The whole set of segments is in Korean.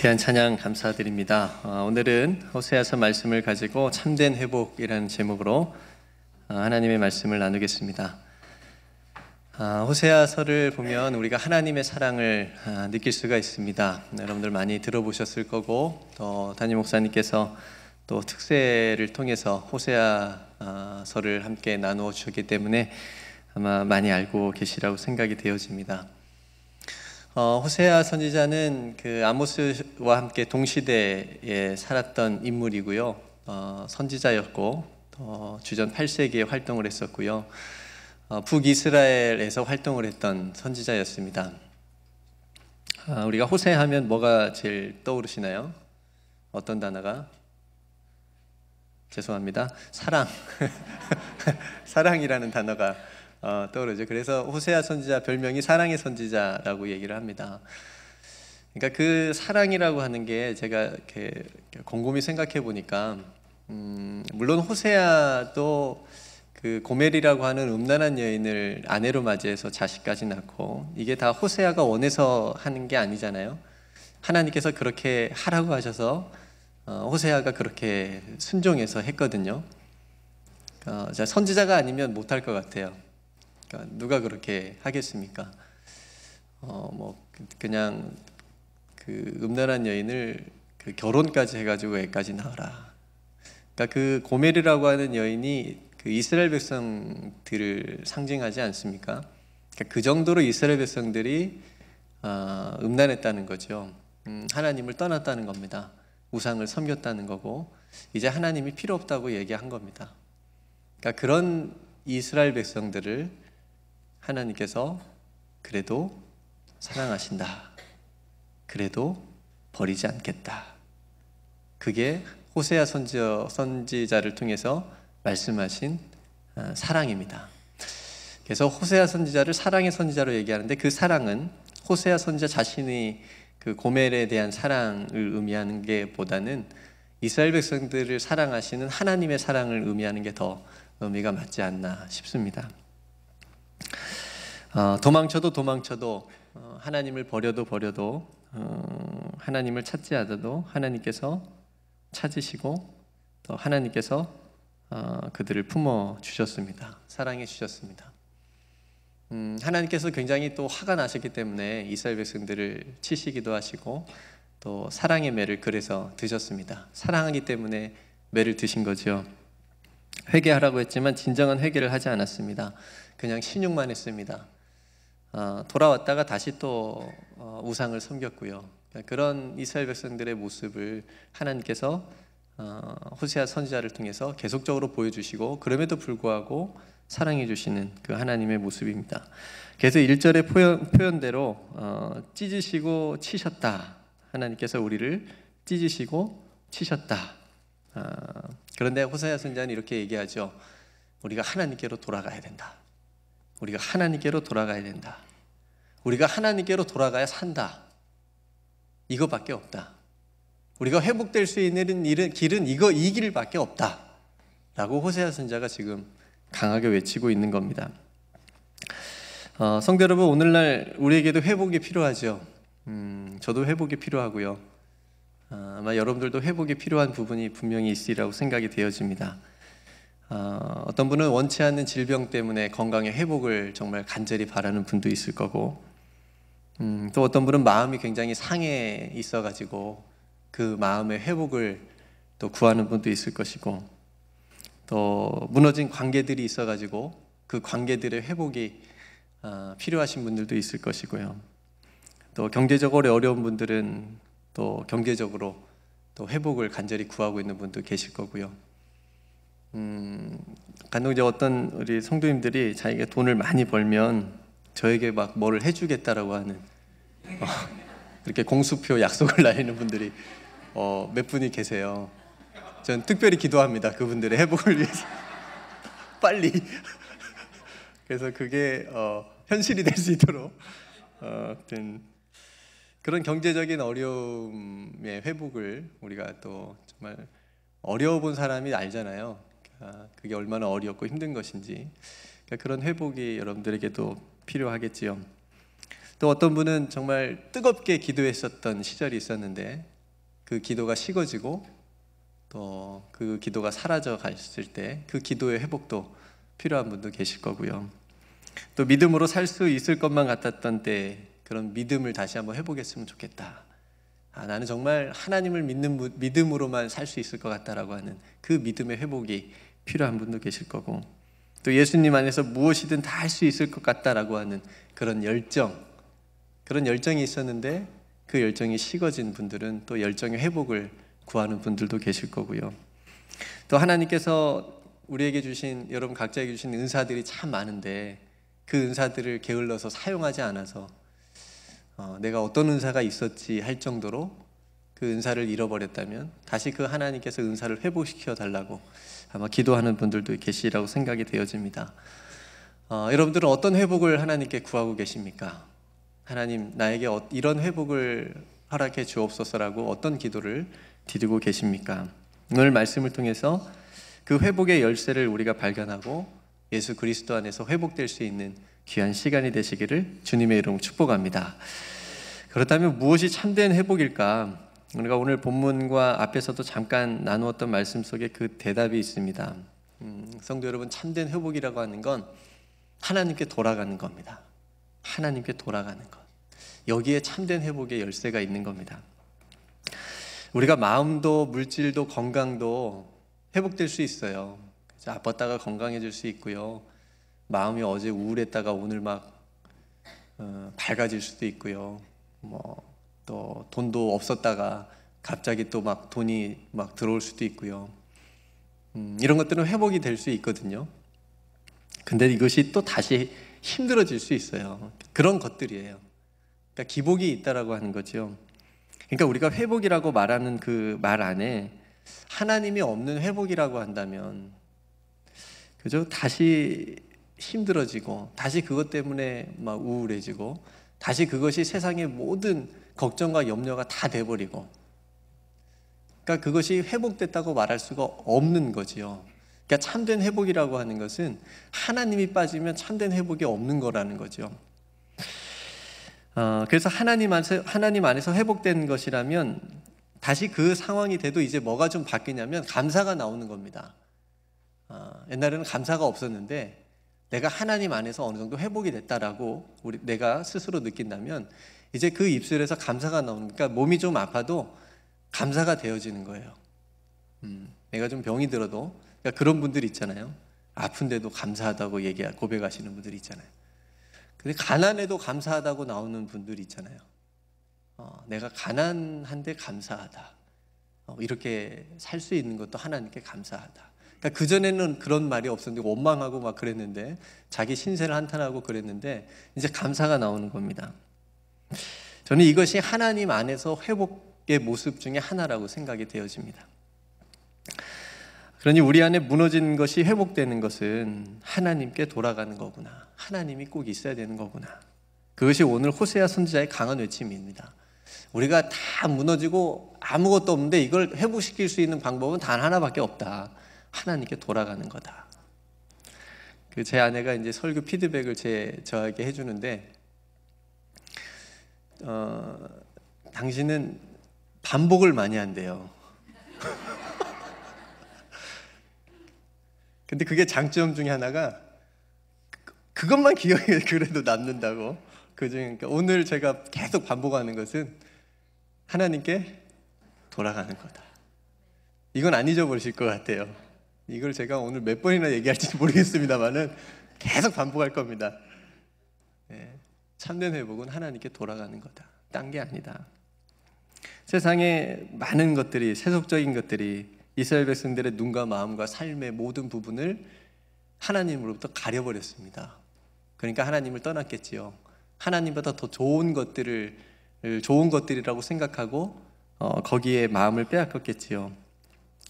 귀한 찬양 감사드립니다. 오늘은 호세아서 말씀을 가지고 참된 회복이라는 제목으로 하나님의 말씀을 나누겠습니다. 호세아서를 보면 우리가 하나님의 사랑을 느낄 수가 있습니다. 여러분들 많이 들어보셨을 거고, 또 담임 목사님께서 또 특세를 통해서 호세아서를 함께 나누어 주셨기 때문에 아마 많이 알고 계시라고 생각이 되어집니다. 호세아 선지자는 그 아모스와 함께 동시대에 살았던 인물이고요. 선지자였고 주전 8세기에 활동을 했었고요. 북이스라엘에서 활동을 했던 선지자였습니다. 우리가 호세하면 뭐가 제일 떠오르시나요? 어떤 단어가? 죄송합니다. 사랑. 사랑이라는 단어가 떠오르죠. 그래서 호세아 선지자 별명이 사랑의 선지자라고 얘기를 합니다. 그러니까 그 사랑이라고 하는 게 제가 이렇게 곰곰이 생각해 보니까 물론 호세아도 그 고멜이라고 하는 음란한 여인을 아내로 맞이해서 자식까지 낳고, 이게 다 호세아가 원해서 하는 게 아니잖아요. 하나님께서 그렇게 하라고 하셔서 호세아가 그렇게 순종해서 했거든요. 선지자가 아니면 못할 것 같아요. 누가 그렇게 하겠습니까? 그냥 그 음란한 여인을 그 결혼까지 해가지고 애까지 낳아라. 그러니까 그 고멜이라고 하는 여인이 그 이스라엘 백성들을 상징하지 않습니까? 그러니까 그 정도로 이스라엘 백성들이 음란했다는 거죠. 하나님을 떠났다는 겁니다. 우상을 섬겼다는 거고, 이제 하나님이 필요 없다고 얘기한 겁니다. 그러니까 그런 이스라엘 백성들을 하나님께서 그래도 사랑하신다, 그래도 버리지 않겠다, 그게 호세아 선지자를 통해서 말씀하신 사랑입니다. 그래서 호세아 선지자를 사랑의 선지자로 얘기하는데, 그 사랑은 호세아 선지자 자신이 그 고멜에 대한 사랑을 의미하는 게 보다는 이스라엘 백성들을 사랑하시는 하나님의 사랑을 의미하는 게 더 의미가 맞지 않나 싶습니다. 도망쳐도 하나님을 버려도 하나님을 찾지 않아도 하나님께서 찾으시고, 또 하나님께서 그들을 품어 주셨습니다. 사랑해 주셨습니다. 하나님께서 굉장히 또 화가 나셨기 때문에 이스라엘 백성들을 치시기도 하시고, 또 사랑의 매를 그래서 드셨습니다. 사랑하기 때문에 매를 드신 거죠. 회개하라고 했지만 진정한 회개를 하지 않았습니다. 그냥 신용만 했습니다. 돌아왔다가 다시 또 우상을 섬겼고요. 그런 이스라엘 백성들의 모습을 하나님께서 호세아 선지자를 통해서 계속적으로 보여주시고, 그럼에도 불구하고 사랑해 주시는 그 하나님의 모습입니다. 그래서 1절의 표현대로 찢으시고 치셨다. 하나님께서 우리를 찢으시고 치셨다. 그런데 호세아 선지자는 이렇게 얘기하죠. 우리가 하나님께로 돌아가야 된다. 우리가 하나님께로 돌아가야 된다. 우리가 하나님께로 돌아가야 산다. 이거밖에 없다. 우리가 회복될 수 있는 길은 이 길밖에 없다. 라고 호세아 선지자가 지금 강하게 외치고 있는 겁니다. 성도 여러분, 오늘날 우리에게도 회복이 필요하죠. 저도 회복이 필요하고요. 아마 여러분들도 회복이 필요한 부분이 분명히 있으리라고 생각이 되어집니다. 어떤 분은 원치 않는 질병 때문에 건강의 회복을 정말 간절히 바라는 분도 있을 거고, 또 어떤 분은 마음이 굉장히 상해 있어가지고 그 마음의 회복을 또 구하는 분도 있을 것이고, 또 무너진 관계들이 있어가지고 그 관계들의 회복이 필요하신 분들도 있을 것이고요. 또 경제적으로 어려운 분들은 또 경제적으로 또 회복을 간절히 구하고 있는 분도 계실 거고요. 간혹 이제 어떤 우리 성도님들이 자기가 돈을 많이 벌면 저에게 막 뭐를 해주겠다라고 하는 이렇게 공수표 약속을 날리는 분들이 몇 분이 계세요. 전 특별히 기도합니다. 그분들의 회복을 위해서 빨리. 그래서 그게 현실이 될 수 있도록 그런 경제적인 어려움의 회복을 우리가 또 정말 어려워본 사람이 알잖아요. 그게 얼마나 어렵고 힘든 것인지. 그런 회복이 여러분들에게도 필요하겠지요. 또 어떤 분은 정말 뜨겁게 기도했었던 시절이 있었는데 그 기도가 식어지고 또 그 기도가 사라져 갔을 때 그 기도의 회복도 필요한 분도 계실 거고요. 또 믿음으로 살 수 있을 것만 같았던 때 그런 믿음을 다시 한번 해보겠으면 좋겠다. 나는 정말 하나님을 믿는 믿음으로만 살 수 있을 것 같다라고 하는 그 믿음의 회복이 필요한 분도 계실 거고, 또 예수님 안에서 무엇이든 다 할 수 있을 것 같다라고 하는 그런 열정이 있었는데 그 열정이 식어진 분들은 또 열정의 회복을 구하는 분들도 계실 거고요. 또 하나님께서 우리에게 주신, 여러분 각자에게 주신 은사들이 참 많은데 그 은사들을 게을러서 사용하지 않아서 내가 어떤 은사가 있었지 할 정도로 그 은사를 잃어버렸다면 다시 그 하나님께서 은사를 회복시켜 달라고 아마 기도하는 분들도 계시라고 생각이 되어집니다. 여러분들은 어떤 회복을 하나님께 구하고 계십니까? 하나님, 나에게 이런 회복을 허락해 주옵소서라고 어떤 기도를 드리고 계십니까? 오늘 말씀을 통해서 그 회복의 열쇠를 우리가 발견하고 예수 그리스도 안에서 회복될 수 있는 귀한 시간이 되시기를 주님의 이름으로 축복합니다. 그렇다면 무엇이 참된 회복일까? 우리가 오늘 본문과 앞에서도 잠깐 나누었던 말씀 속에 그 대답이 있습니다. 성도 여러분, 참된 회복이라고 하는 건 하나님께 돌아가는 겁니다. 하나님께 돌아가는 것. 여기에 참된 회복의 열쇠가 있는 겁니다. 우리가 마음도 물질도 건강도 회복될 수 있어요. 아팠다가 건강해질 수 있고요. 마음이 어제 우울했다가 오늘 막 밝아질 수도 있고요. 또 돈도 없었다가 갑자기 또 막 돈이 막 들어올 수도 있고요. 이런 것들은 회복이 될 수 있거든요. 근데 이것이 또 다시 힘들어질 수 있어요. 그런 것들이에요. 그러니까 기복이 있다라고 하는 거죠. 그러니까 우리가 회복이라고 말하는 그 말 안에 하나님이 없는 회복이라고 한다면, 그죠? 다시 힘들어지고, 다시 그것 때문에 막 우울해지고, 다시 그것이 세상의 모든 걱정과 염려가 다 돼버리고, 그러니까 그것이 회복됐다고 말할 수가 없는 거지요. 그러니까 참된 회복이라고 하는 것은 하나님이 빠지면 참된 회복이 없는 거라는 거죠. 그래서 하나님 안에서 회복된 것이라면 다시 그 상황이 돼도 이제 뭐가 좀 바뀌냐면 감사가 나오는 겁니다. 옛날에는 감사가 없었는데 내가 하나님 안에서 어느 정도 회복이 됐다라고 내가 스스로 느낀다면 이제 그 입술에서 감사가 나오는, 그러니까 몸이 좀 아파도 감사가 되어지는 거예요. 내가 좀 병이 들어도, 그러니까 그런 분들 있잖아요. 아픈데도 감사하다고 고백하시는 분들이 있잖아요. 근데 가난해도 감사하다고 나오는 분들이 있잖아요. 내가 가난한데 감사하다. 이렇게 살 수 있는 것도 하나님께 감사하다. 그러니까 그전에는 그런 말이 없었는데 원망하고 막 그랬는데, 자기 신세를 한탄하고 그랬는데 이제 감사가 나오는 겁니다. 저는 이것이 하나님 안에서 회복의 모습 중에 하나라고 생각이 되어집니다. 그러니 우리 안에 무너진 것이 회복되는 것은 하나님께 돌아가는 거구나. 하나님이 꼭 있어야 되는 거구나. 그것이 오늘 호세아 선지자의 강한 외침입니다. 우리가 다 무너지고 아무것도 없는데 이걸 회복시킬 수 있는 방법은 단 하나밖에 없다. 하나님께 돌아가는 거다. 제 아내가 이제 설교 피드백을 저에게 해주는데, 당신은 반복을 많이 한대요. 근데 그게 장점 중에 하나가 그것만 기억에 그래도 남는다고. 그러니까 오늘 제가 계속 반복하는 것은 하나님께 돌아가는 거다. 이건 안 잊어버리실 것 같아요. 이걸 제가 오늘 몇 번이나 얘기할지 모르겠습니다만은 계속 반복할 겁니다. 참된 회복은 하나님께 돌아가는 거다. 딴 게 아니다. 세상에 많은 것들이, 세속적인 것들이 이스라엘 백성들의 눈과 마음과 삶의 모든 부분을 하나님으로부터 가려버렸습니다. 그러니까 하나님을 떠났겠지요. 하나님보다 더 좋은 것들이라고 생각하고 거기에 마음을 빼앗겼겠지요.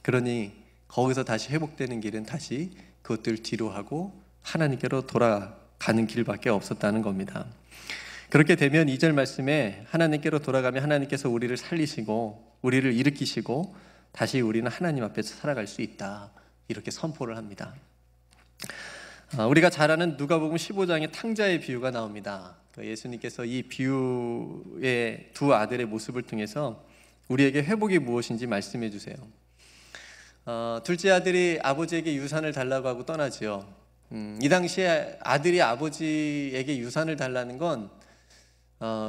그러니 거기서 다시 회복되는 길은 다시 그것들 뒤로 하고 하나님께로 돌아가는 길밖에 없었다는 겁니다. 그렇게 되면 2절 말씀에 하나님께로 돌아가면 하나님께서 우리를 살리시고 우리를 일으키시고 다시 우리는 하나님 앞에서 살아갈 수 있다. 이렇게 선포를 합니다. 우리가 잘 아는 누가복음 15장에 탕자의 비유가 나옵니다. 예수님께서 이 비유의 두 아들의 모습을 통해서 우리에게 회복이 무엇인지 말씀해 주세요. 둘째 아들이 아버지에게 유산을 달라고 하고 떠나지요. 이 당시에 아들이 아버지에게 유산을 달라는 건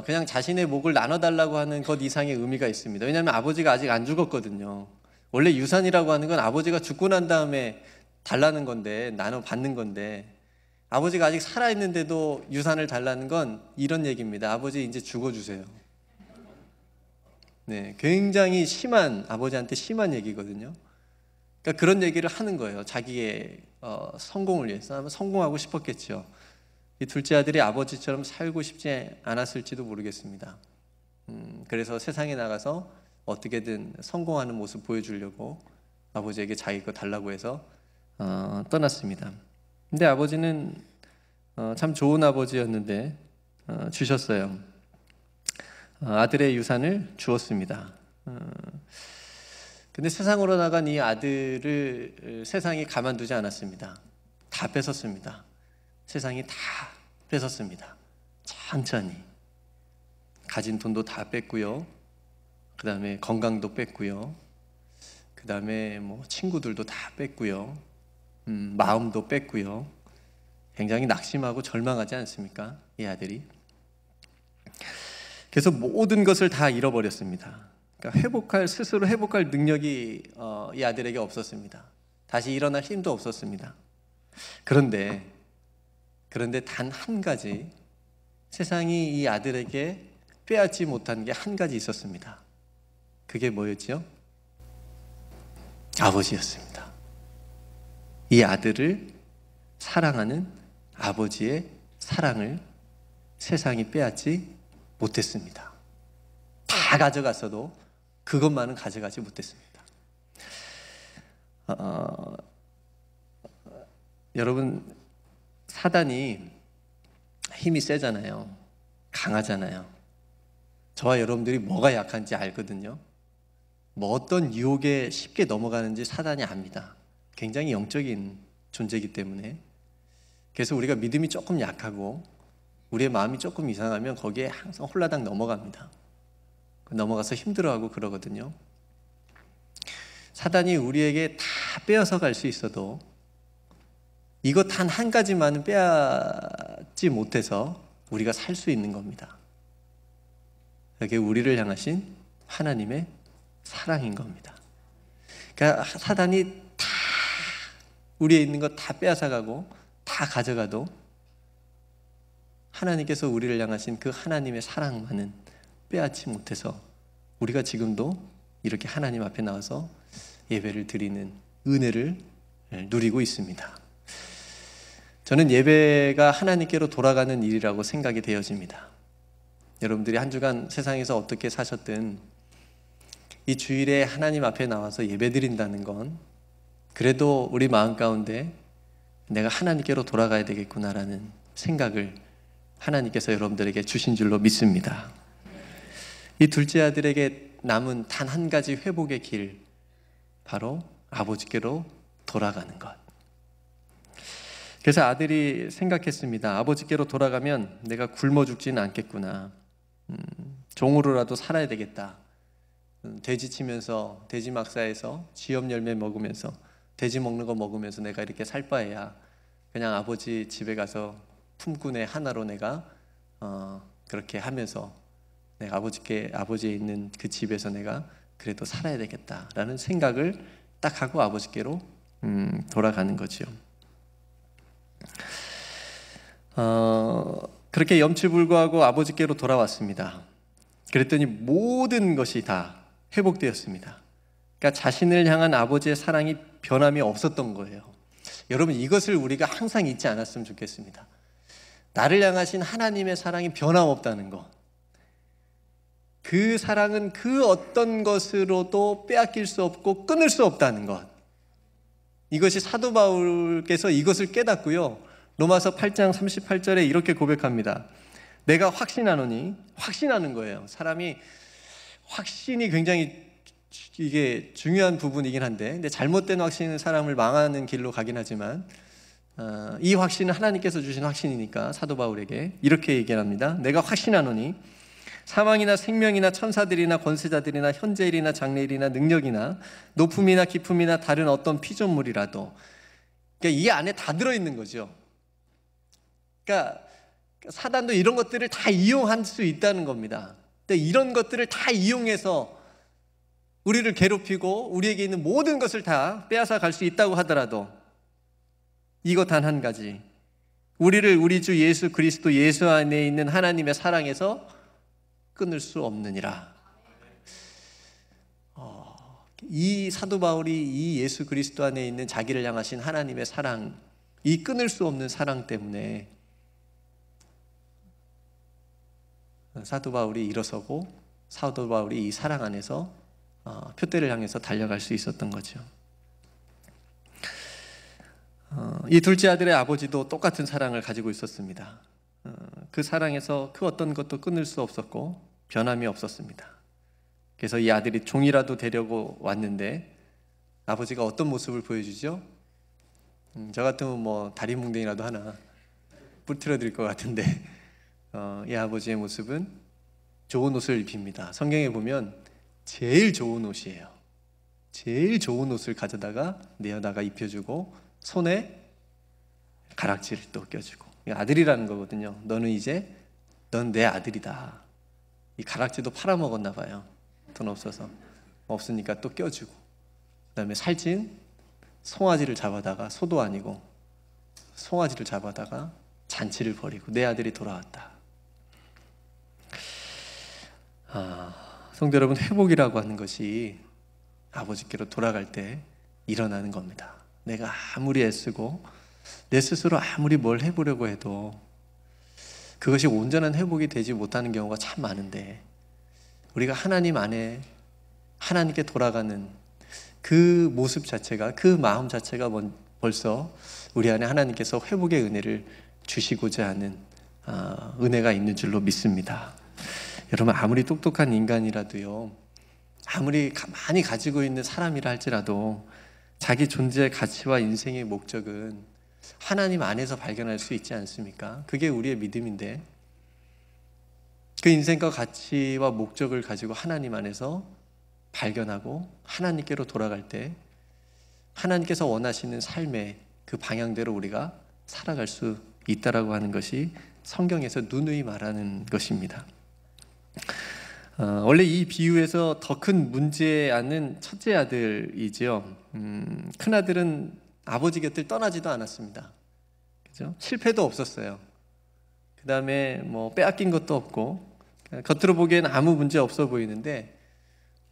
그냥 자신의 몫을 나눠달라고 하는 것 이상의 의미가 있습니다. 왜냐하면 아버지가 아직 안 죽었거든요. 원래 유산이라고 하는 건 아버지가 죽고 난 다음에 달라는 건데, 나눠 받는 건데, 아버지가 아직 살아있는데도 유산을 달라는 건 이런 얘기입니다. 아버지 이제 죽어주세요. 네, 굉장히 심한, 아버지한테 심한 얘기거든요. 그러니까 그런 얘기를 하는 거예요. 자기의 성공을 위해서. 아마 성공하고 싶었겠죠. 이 둘째 아들이 아버지처럼 살고 싶지 않았을지도 모르겠습니다. 그래서 세상에 나가서 어떻게든 성공하는 모습 보여주려고 아버지에게 자기 거 달라고 해서 떠났습니다. 근데 아버지는 참 좋은 아버지였는데 주셨어요. 아들의 유산을 주었습니다. 근데 세상으로 나간 이 아들을 세상이 가만두지 않았습니다. 다 뺏었습니다. 세상이 다 뺏었습니다. 천천히 가진 돈도 다 뺐고요. 그 다음에 건강도 뺐고요. 그 다음에 뭐 친구들도 다 뺐고요. 마음도 뺐고요. 굉장히 낙심하고 절망하지 않습니까? 이 아들이. 그래서 모든 것을 다 잃어버렸습니다. 그러니까 스스로 회복할 능력이 이 아들에게 없었습니다. 다시 일어날 힘도 없었습니다. 그런데 단 한 가지, 세상이 이 아들에게 빼앗지 못한 게 한 가지 있었습니다. 그게 뭐였지요? 아버지였습니다. 이 아들을 사랑하는 아버지의 사랑을 세상이 빼앗지 못했습니다. 다 가져갔어도 그것만은 가져가지 못했습니다. 여러분, 사단이 힘이 세잖아요. 강하잖아요. 저와 여러분들이 뭐가 약한지 알거든요. 뭐 어떤 유혹에 쉽게 넘어가는지 사단이 압니다. 굉장히 영적인 존재이기 때문에. 그래서 우리가 믿음이 조금 약하고 우리의 마음이 조금 이상하면 거기에 항상 홀라당 넘어갑니다. 넘어가서 힘들어하고 그러거든요. 사단이 우리에게 다 빼앗아 갈 수 있어도 이거 단 한 가지만은 빼앗지 못해서 우리가 살 수 있는 겁니다. 그게 우리를 향하신 하나님의 사랑인 겁니다. 그러니까 사단이 다 우리에 있는 거 다 빼앗아가고 다 가져가도 하나님께서 우리를 향하신 그 하나님의 사랑만은 빼앗지 못해서 우리가 지금도 이렇게 하나님 앞에 나와서 예배를 드리는 은혜를 누리고 있습니다. 저는 예배가 하나님께로 돌아가는 일이라고 생각이 되어집니다. 여러분들이 한 주간 세상에서 어떻게 사셨든 이 주일에 하나님 앞에 나와서 예배 드린다는 건 그래도 우리 마음 가운데 내가 하나님께로 돌아가야 되겠구나라는 생각을 하나님께서 여러분들에게 주신 줄로 믿습니다. 이 둘째 아들에게 남은 단 한 가지 회복의 길, 바로 아버지께로 돌아가는 것. 그래서 아들이 생각했습니다. 아버지께로 돌아가면 내가 굶어 죽지는 않겠구나. 종으로라도 살아야 되겠다. 돼지 치면서, 돼지 막사에서 쥐염 열매 먹으면서, 돼지 먹는 거 먹으면서 내가 이렇게 살 바에야 그냥 아버지 집에 가서 품꾼의 하나로 내가 그렇게 하면서 내가 아버지에 있는 그 집에서 내가 그래도 살아야 되겠다라는 생각을 딱 하고 아버지께로 돌아가는 거죠. 그렇게 염치불구하고 아버지께로 돌아왔습니다. 그랬더니 모든 것이 다 회복되었습니다. 그러니까 자신을 향한 아버지의 사랑이 변함이 없었던 거예요. 여러분, 이것을 우리가 항상 잊지 않았으면 좋겠습니다. 나를 향하신 하나님의 사랑이 변함없다는 것. 그 사랑은 그 어떤 것으로도 빼앗길 수 없고 끊을 수 없다는 것. 이것이 사도 바울께서 이것을 깨닫고요, 로마서 8장 38절에 이렇게 고백합니다. 내가 확신하노니, 확신하는 거예요. 사람이 확신이 굉장히 이게 중요한 부분이긴 한데, 근데 잘못된 확신은 사람을 망하는 길로 가긴 하지만 이 확신은 하나님께서 주신 확신이니까 사도 바울에게 이렇게 얘기합니다. 내가 확신하노니 사망이나 생명이나 천사들이나 권세자들이나 현재일이나 장래일이나 능력이나 높음이나 깊음이나 다른 어떤 피조물이라도, 그러니까 이 안에 다 들어있는 거죠. 그러니까 사단도 이런 것들을 다 이용할 수 있다는 겁니다. 근데 이런 것들을 다 이용해서 우리를 괴롭히고 우리에게 있는 모든 것을 다 빼앗아 갈 수 있다고 하더라도 이것 단 한 가지, 우리를 우리 주 예수 그리스도 예수 안에 있는 하나님의 사랑에서 끊을 수 없느니라. 이 사도 바울이 이 예수 그리스도 안에 있는 자기를 향하신 하나님의 사랑, 이 끊을 수 없는 사랑 때문에 사도 바울이 일어서고 사도 바울이 이 사랑 안에서 표대를 향해서 달려갈 수 있었던 거죠. 이 둘째 아들의 아버지도 똑같은 사랑을 가지고 있었습니다. 그 사랑에서 그 어떤 것도 끊을 수 없었고 변함이 없었습니다. 그래서 이 아들이 종이라도 되려고 왔는데 아버지가 어떤 모습을 보여주죠? 저 같으면 뭐 다리 뭉댕이라도 하나 부트려 드릴 것 같은데 이 아버지의 모습은 좋은 옷을 입힙니다. 성경에 보면 제일 좋은 옷이에요. 제일 좋은 옷을 가져다가 내어다가 입혀주고 손에 가락지를 또 껴주고, 아들이라는 거거든요. 너는 이제 넌 내 아들이다. 이 가락지도 팔아먹었나 봐요. 돈 없어서. 없으니까 또 껴주고, 그 다음에 살찐 송아지를 잡아다가, 소도 아니고 송아지를 잡아다가 잔치를 벌이고 내 아들이 돌아왔다. 성도 여러분, 회복이라고 하는 것이 아버지께로 돌아갈 때 일어나는 겁니다. 내가 아무리 애쓰고 내 스스로 아무리 뭘 해보려고 해도 그것이 온전한 회복이 되지 못하는 경우가 참 많은데, 우리가 하나님 안에 하나님께 돌아가는 그 모습 자체가, 그 마음 자체가 벌써 우리 안에 하나님께서 회복의 은혜를 주시고자 하는 은혜가 있는 줄로 믿습니다. 여러분, 아무리 똑똑한 인간이라도요, 아무리 많이 가지고 있는 사람이라 할지라도 자기 존재의 가치와 인생의 목적은 하나님 안에서 발견할 수 있지 않습니까? 그게 우리의 믿음인데, 그 인생과 가치와 목적을 가지고 하나님 안에서 발견하고 하나님께로 돌아갈 때 하나님께서 원하시는 삶의 그 방향대로 우리가 살아갈 수 있다라고 하는 것이 성경에서 누누이 말하는 것입니다. 원래 이 비유에서 더 큰 문제아는 첫째 아들이죠. 큰 아들은 아버지 곁을 떠나지도 않았습니다. 그죠? 실패도 없었어요. 그 다음에 뭐 빼앗긴 것도 없고, 겉으로 보기엔 아무 문제 없어 보이는데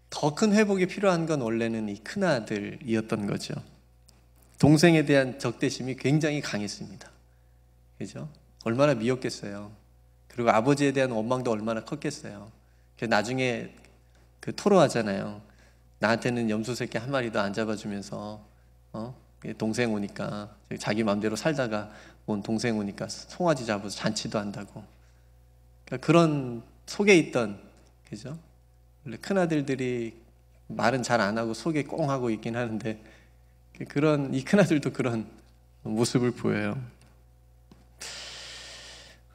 더 큰 회복이 필요한 건 원래는 이 큰 아들이었던 거죠. 동생에 대한 적대심이 굉장히 강했습니다. 그죠? 얼마나 미웠겠어요. 그리고 아버지에 대한 원망도 얼마나 컸겠어요. 나중에 그 토로하잖아요. 나한테는 염소 새끼 한 마리도 안 잡아주면서 동생 오니까, 자기 마음대로 살다가 온 동생 오니까 송아지 잡아서 잔치도 한다고. 그러니까 그런 속에 있던, 그죠? 원래 큰 아들들이 말은 잘 안 하고 속에 꽁 하고 있긴 하는데, 그런 이 큰 아들도 그런 모습을 보여요.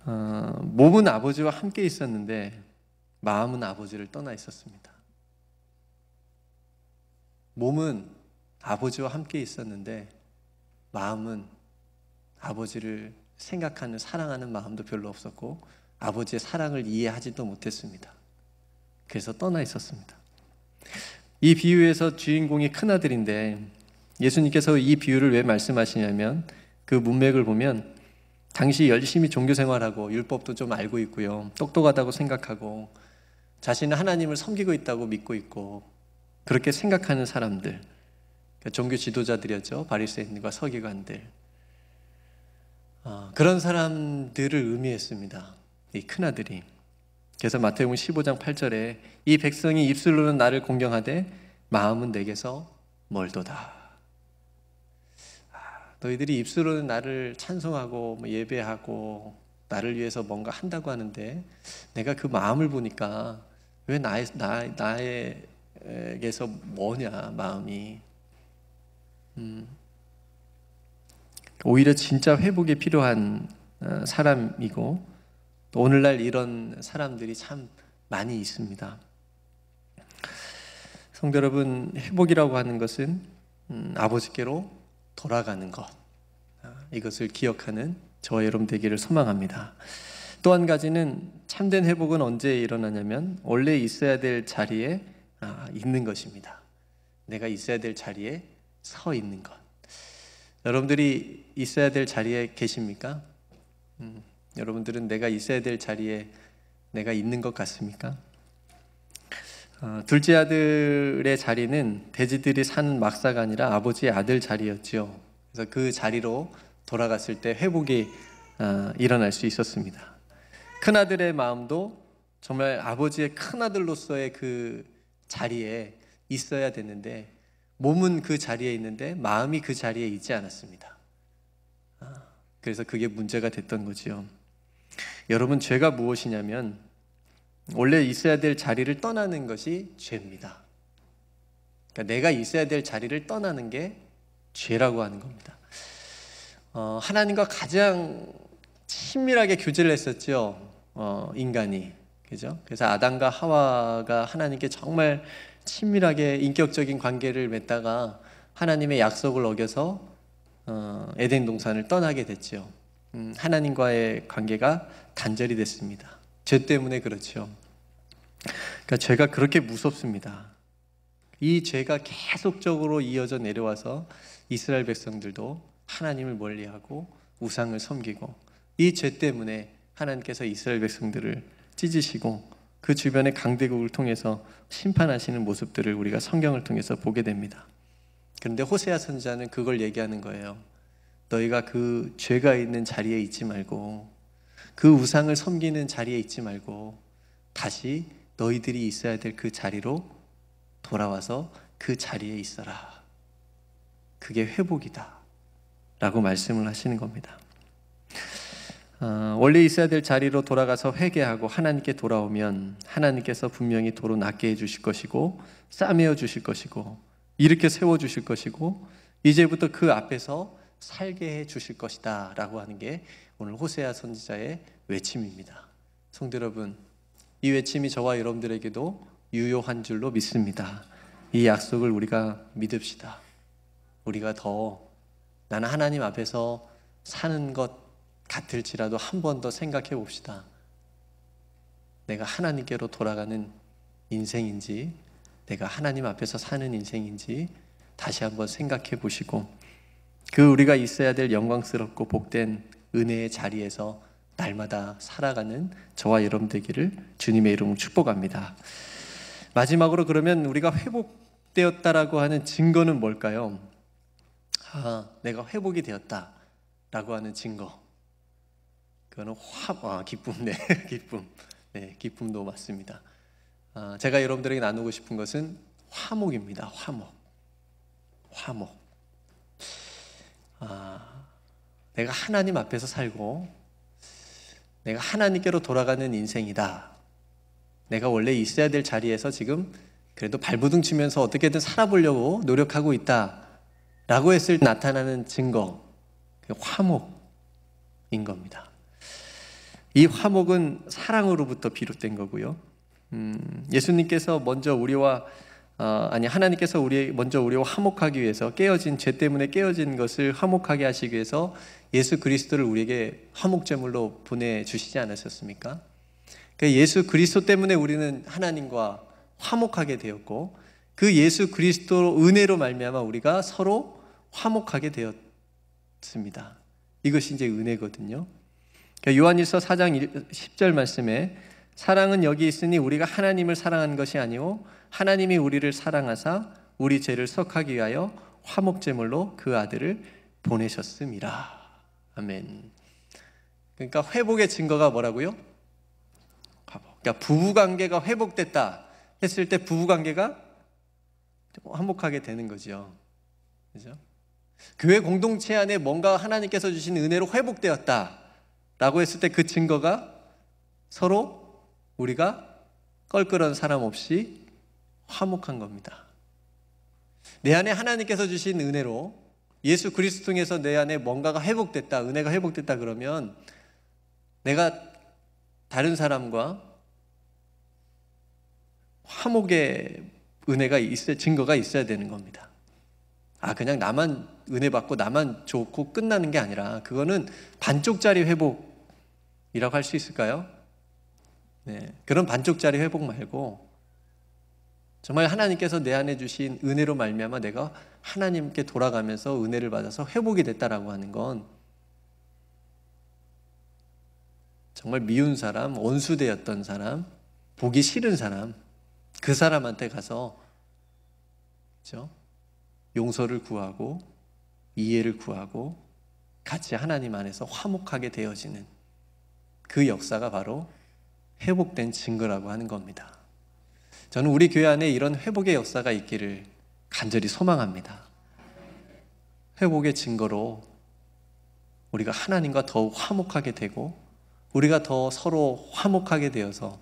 몸은 아버지와 함께 있었는데 마음은 아버지를 떠나 있었습니다. 몸은 아버지와 함께 있었는데 마음은 아버지를 생각하는, 사랑하는 마음도 별로 없었고 아버지의 사랑을 이해하지도 못했습니다. 그래서 떠나 있었습니다. 이 비유에서 주인공이 큰아들인데 예수님께서 이 비유를 왜 말씀하시냐면, 그 문맥을 보면 당시 열심히 종교생활하고 율법도 좀 알고 있고요, 똑똑하다고 생각하고 자신은 하나님을 섬기고 있다고 믿고 있고 그렇게 생각하는 사람들, 그러니까 종교 지도자들이었죠. 바리새인과 서기관들, 그런 사람들을 의미했습니다, 이 큰아들이. 그래서 마태복음 15장 8절에 이 백성이 입술로는 나를 공경하되 마음은 내게서 멀도다. 너희들이 입술로는 나를 찬송하고 예배하고 나를 위해서 뭔가 한다고 하는데 내가 그 마음을 보니까 왜 나에게서 뭐냐, 마음이. 오히려 진짜 회복이 필요한 사람이고, 또 오늘날 이런 사람들이 참 많이 있습니다. 성도 여러분, 회복이라고 하는 것은 아버지께로 돌아가는 것, 이것을 기억하는 저와 여러분 되기를 소망합니다. 또 한 가지는 참된 회복은 언제 일어나냐면 원래 있어야 될 자리에 있는 것입니다. 내가 있어야 될 자리에 서 있는 것. 여러분들이 있어야 될 자리에 계십니까? 여러분들은 내가 있어야 될 자리에 내가 있는 것 같습니까? 둘째 아들의 자리는 돼지들이 사는 막사가 아니라 아버지의 아들 자리였죠. 그래서 그 자리로 돌아갔을 때 회복이 일어날 수 있었습니다. 큰아들의 마음도 정말 아버지의 큰아들로서의 그 자리에 있어야 되는데 몸은 그 자리에 있는데 마음이 그 자리에 있지 않았습니다. 그래서 그게 문제가 됐던 거지요. 여러분, 죄가 무엇이냐면 원래 있어야 될 자리를 떠나는 것이 죄입니다. 그러니까 내가 있어야 될 자리를 떠나는 게 죄라고 하는 겁니다. 하나님과 가장 친밀하게 교제를 했었죠. 인간이. 그죠? 그래서 아담과 하와가 하나님께 정말 친밀하게 인격적인 관계를 맺다가 하나님의 약속을 어겨서 에덴 동산을 떠나게 됐죠. 하나님과의 관계가 단절이 됐습니다. 죄 때문에 그렇죠. 그러니까 죄가 그렇게 무섭습니다. 이 죄가 계속적으로 이어져 내려와서 이스라엘 백성들도 하나님을 멀리하고 우상을 섬기고 이 죄 때문에 하나님께서 이스라엘 백성들을 찢으시고 그 주변의 강대국을 통해서 심판하시는 모습들을 우리가 성경을 통해서 보게 됩니다. 그런데 호세아 선지자는 그걸 얘기하는 거예요. 너희가 그 죄가 있는 자리에 있지 말고 그 우상을 섬기는 자리에 있지 말고 다시 너희들이 있어야 될 그 자리로 돌아와서 그 자리에 있어라. 그게 회복이다 라고 말씀을 하시는 겁니다. 원래 있어야 될 자리로 돌아가서 회개하고 하나님께 돌아오면 하나님께서 분명히 도로 낫게 해주실 것이고 싸매어 주실 것이고 일으켜 세워주실 것이고 이제부터 그 앞에서 살게 해주실 것이다 라고 하는 게 오늘 호세아 선지자의 외침입니다. 성도 여러분, 이 외침이 저와 여러분들에게도 유효한 줄로 믿습니다. 이 약속을 우리가 믿읍시다. 우리가 더 나는 하나님 앞에서 사는 것 같을지라도 한 번 더 생각해 봅시다. 내가 하나님께로 돌아가는 인생인지 내가 하나님 앞에서 사는 인생인지 다시 한번 생각해 보시고 그 우리가 있어야 될 영광스럽고 복된 은혜의 자리에서 날마다 살아가는 저와 여러분 되기를 주님의 이름으로 축복합니다. 마지막으로 그러면 우리가 회복되었다라고 하는 증거는 뭘까요? 내가 회복이 되었다라고 하는 증거. 그거는 기쁨, 기쁨도 맞습니다. 제가 여러분들에게 나누고 싶은 것은 화목입니다. 화목. 내가 하나님 앞에서 살고 내가 하나님께로 돌아가는 인생이다. 내가 원래 있어야 될 자리에서 지금 그래도 발버둥 치면서 어떻게든 살아보려고 노력하고 있다 라고 했을 때 나타나는 증거, 화목인 겁니다. 이 화목은 사랑으로부터 비롯된 거고요. 예수님께서 먼저 하나님께서 먼저 우리와 화목하기 위해서 죄 때문에 깨어진 것을 화목하게 하시기 위해서 예수 그리스도를 우리에게 화목제물로 보내주시지 않으셨습니까? 그러니까 예수 그리스도 때문에 우리는 하나님과 화목하게 되었고 그 예수 그리스도 은혜로 말미암아 우리가 서로 화목하게 되었습니다. 이것이 이제 은혜거든요. 그러니까 요한일서 4장 10절 말씀에 사랑은 여기 있으니 우리가 하나님을 사랑한 것이 아니오 하나님이 우리를 사랑하사 우리 죄를 속하기 위하여 화목제물로 그 아들을 보내셨음이라. 아멘. 그러니까 회복의 증거가 뭐라고요? 그러니까 부부관계가 회복됐다 했을 때 부부관계가 화목하게 되는 거죠. 그죠? 교회 공동체 안에 뭔가 하나님께서 주신 은혜로 회복되었다 라고 했을 때 그 증거가 서로 우리가 껄끄러운 사람 없이 화목한 겁니다. 내 안에 하나님께서 주신 은혜로 예수 그리스도 통해서 내 안에 뭔가가 회복됐다, 은혜가 회복됐다 그러면 내가 다른 사람과 화목의 은혜가 증거가 있어야 되는 겁니다. 그냥 나만 은혜 받고 나만 좋고 끝나는 게 아니라 그거는 반쪽짜리 회복이라고 할 수 있을까요? 네, 그런 반쪽짜리 회복 말고 정말 하나님께서 내 안에 주신 은혜로 말미암아 내가 하나님께 돌아가면서 은혜를 받아서 회복이 됐다라고 하는 건 정말 미운 사람, 원수되었던 사람, 보기 싫은 사람, 그 사람한테 가서 그렇죠? 용서를 구하고 이해를 구하고 같이 하나님 안에서 화목하게 되어지는 그 역사가 바로 회복된 증거라고 하는 겁니다. 저는 우리 교회 안에 이런 회복의 역사가 있기를 간절히 소망합니다. 회복의 증거로 우리가 하나님과 더욱 화목하게 되고 우리가 더 서로 화목하게 되어서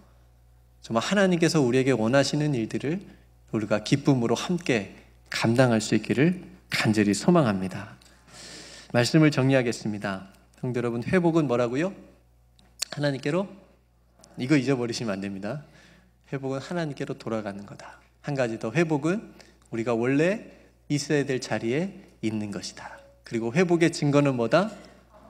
정말 하나님께서 우리에게 원하시는 일들을 우리가 기쁨으로 함께 감당할 수 있기를 간절히 소망합니다. 말씀을 정리하겠습니다. 성도 여러분, 회복은 뭐라고요? 하나님께로? 이거 잊어버리시면 안 됩니다. 회복은 하나님께로 돌아가는 거다. 한 가지 더, 회복은 우리가 원래 있어야 될 자리에 있는 것이다. 그리고 회복의 증거는 뭐다?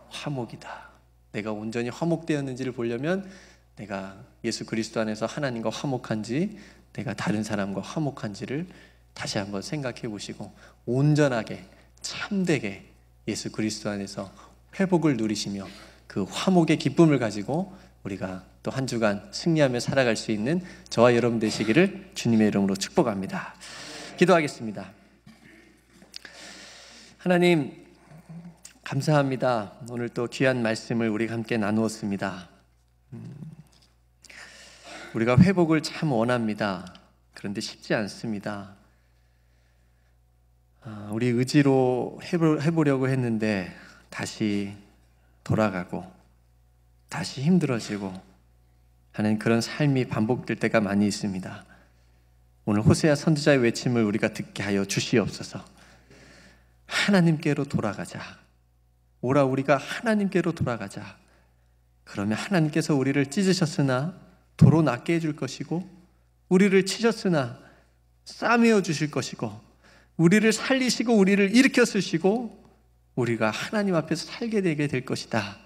화목이다. 내가 온전히 화목되었는지를 보려면 내가 예수 그리스도 안에서 하나님과 화목한지 내가 다른 사람과 화목한지를 다시 한번 생각해 보시고 온전하게 참되게 예수 그리스도 안에서 회복을 누리시며 그 화목의 기쁨을 가지고 우리가 또 한 주간 승리하며 살아갈 수 있는 저와 여러분 되시기를 주님의 이름으로 축복합니다. 기도하겠습니다. 하나님 감사합니다. 오늘 또 귀한 말씀을 우리가 함께 나누었습니다. 우리가 회복을 참 원합니다. 그런데 쉽지 않습니다. 우리 의지로 해보려고 했는데 다시 돌아가고 다시 힘들어지고 하는 그런 삶이 반복될 때가 많이 있습니다. 오늘 호세아 선지자의 외침을 우리가 듣게 하여 주시옵소서. 하나님께로 돌아가자. 오라, 우리가 하나님께로 돌아가자. 그러면 하나님께서 우리를 찢으셨으나 도로 낫게 해줄 것이고 우리를 치셨으나 싸매어 주실 것이고 우리를 살리시고 우리를 일으켜 쓰시고 우리가 하나님 앞에서 살게 되게 될 것이다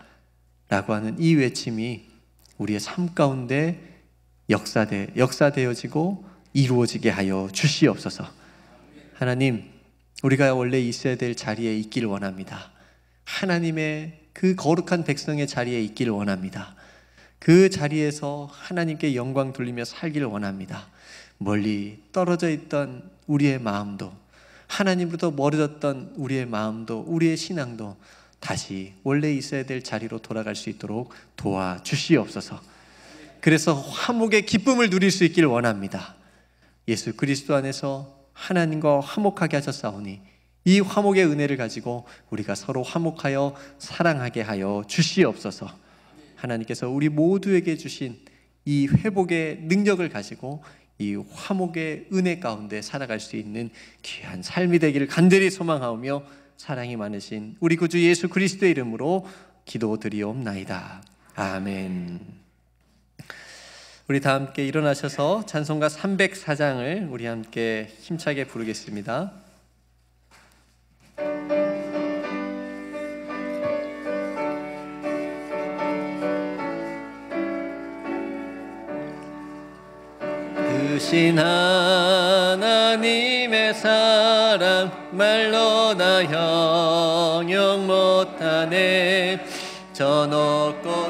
라고 하는 이 외침이 우리의 삶 가운데 역사되어지고 이루어지게 하여 주시옵소서. 하나님, 우리가 원래 있어야 될 자리에 있기를 원합니다. 하나님의 그 거룩한 백성의 자리에 있기를 원합니다. 그 자리에서 하나님께 영광 돌리며 살기를 원합니다. 멀리 떨어져 있던 우리의 마음도, 하나님으로부터 멀어졌던 우리의 마음도, 우리의 신앙도 다시 원래 있어야 될 자리로 돌아갈 수 있도록 도와주시옵소서. 그래서 화목의 기쁨을 누릴 수 있기를 원합니다. 예수 그리스도 안에서 하나님과 화목하게 하셨사오니 이 화목의 은혜를 가지고 우리가 서로 화목하여 사랑하게 하여 주시옵소서. 하나님께서 우리 모두에게 주신 이 회복의 능력을 가지고 이 화목의 은혜 가운데 살아갈 수 있는 귀한 삶이 되기를 간절히 소망하오며 사랑이 많으신 우리 구주 예수 그리스도의 이름으로 기도드리옵나이다. 아멘. 우리 다 함께 일어나셔서 찬송가 304장을 우리 함께 힘차게 부르겠습니다. 크신 하나님의 사랑 말로 다 형용 못하네. 저 높고